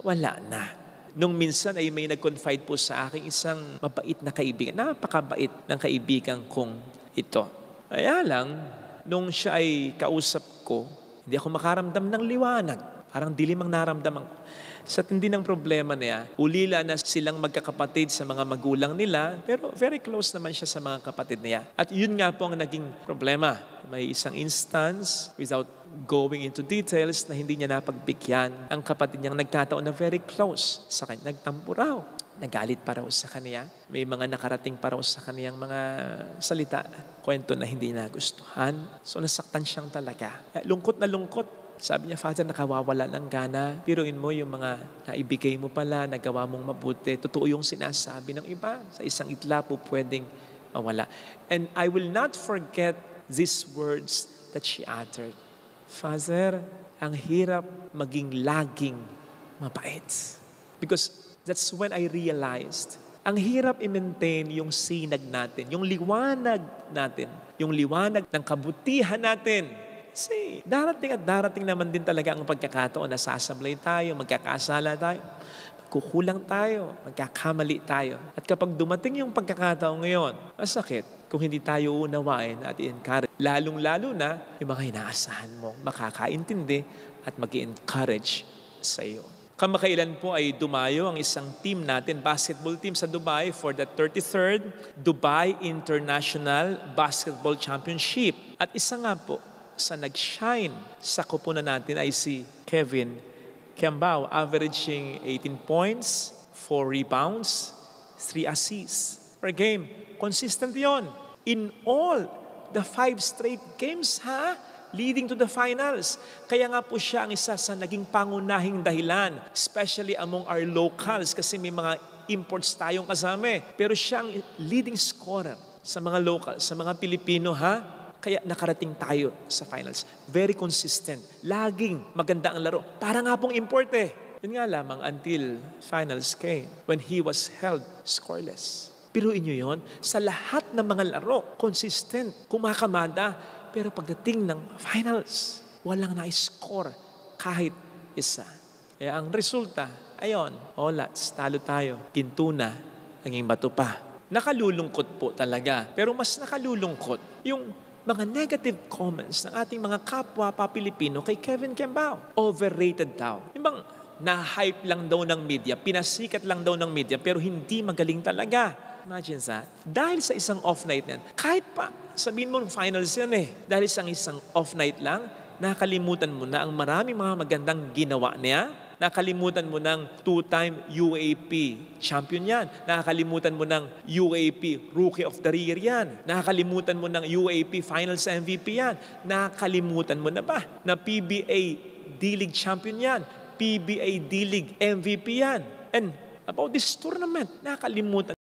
wala na. Nung minsan ay may nag-confide po sa akin isang mabait na kaibigan. Napakabait ng kaibigan kong ito. Kaya lang, nung siya ay kausap ko, hindi ako makaramdam ng liwanag. Parang dilim ang naramdaman ko. Sa tindi ng problema niya, ulila na silang magkakapatid sa mga magulang nila, pero very close naman siya sa mga kapatid niya. At yun nga po ang naging problema. May isang instance, without going into details, na hindi niya napagbigyan ang kapatid niyang nagkataon na very close sa kanya. Nagtampo raw. Nagalit pa raw sa kanya. May mga nakarating pa raw sa kaniyang mga salita, kwento na hindi nagustuhan. So nasaktan siyang talaga. Lungkot na lungkot. Sabi niya, Father, nakawawala ng gana. Piruin mo yung mga naibigay mo pala, nagawa mong mabuti. Totoo yung sinasabi ng iba. Sa isang itla po pwedeng mawala. And I will not forget these words that she uttered. Father, ang hirap maging laging mabait. Because that's when I realized, ang hirap i-maintain yung sinag natin, yung liwanag natin, yung liwanag ng kabutihan natin. Kasi darating at darating naman din talaga ang pagkakataon na sasablay tayo, magkakasala tayo, kukulang tayo, magkakamali tayo. At kapag dumating yung pagkakataon ngayon, masakit kung hindi tayo unawain at i-encourage. Lalong-lalo na yung mga inaasahan mo, makakaintindi at mag-i-encourage sa iyo. Kamakailan po ay dumayo ang isang team natin, basketball team sa Dubai for the 33rd Dubai International Basketball Championship. At isa nga po sa nag-shine sa kupunan natin ay si Kevin Kembao, averaging 18 points, 4 rebounds, 3 assists per game. Consistent yon in all the 5 straight games, leading to the finals. Kaya nga po siya ang isa sa naging pangunahing dahilan, especially among our locals, kasi may mga imports tayong kasama. Pero siya ang leading scorer sa mga local, sa mga Pilipino, Kaya nakarating tayo sa finals. Very consistent. Laging maganda ang laro. Para nga pong import Yun nga lamang until finals came when he was held scoreless. Piruin nyo yun, sa lahat ng mga laro, consistent, kumakamada. Pero pagdating ng finals, walang na-score kahit isa. Kaya ang resulta, ayon, olats, talo tayo. Ginto na, naging bato pa. Nakalulungkot po talaga. Pero mas nakalulungkot yung mga negative comments ng ating mga kapwa pa-Pilipino kay Kevin Kembao. Overrated daw. Yung bang na-hype lang daw ng media, pinasikat lang daw ng media, pero hindi magaling talaga. Imagine that. Dahil sa isang off night yan, kahit pa, sabihin mo ng finals yan dahil sa isang off night lang, nakalimutan mo na ang maraming mga magandang ginawa niya. Nakalimutan mo ng 2-time UAP champion yan. Nakakalimutan mo ng UAP Rookie of the Year yan. Nakakalimutan mo ng UAP Finals MVP yan. Nakakalimutan mo na ba na PBA D-League champion yan? PBA D-League MVP yan. And about this tournament, nakakalimutan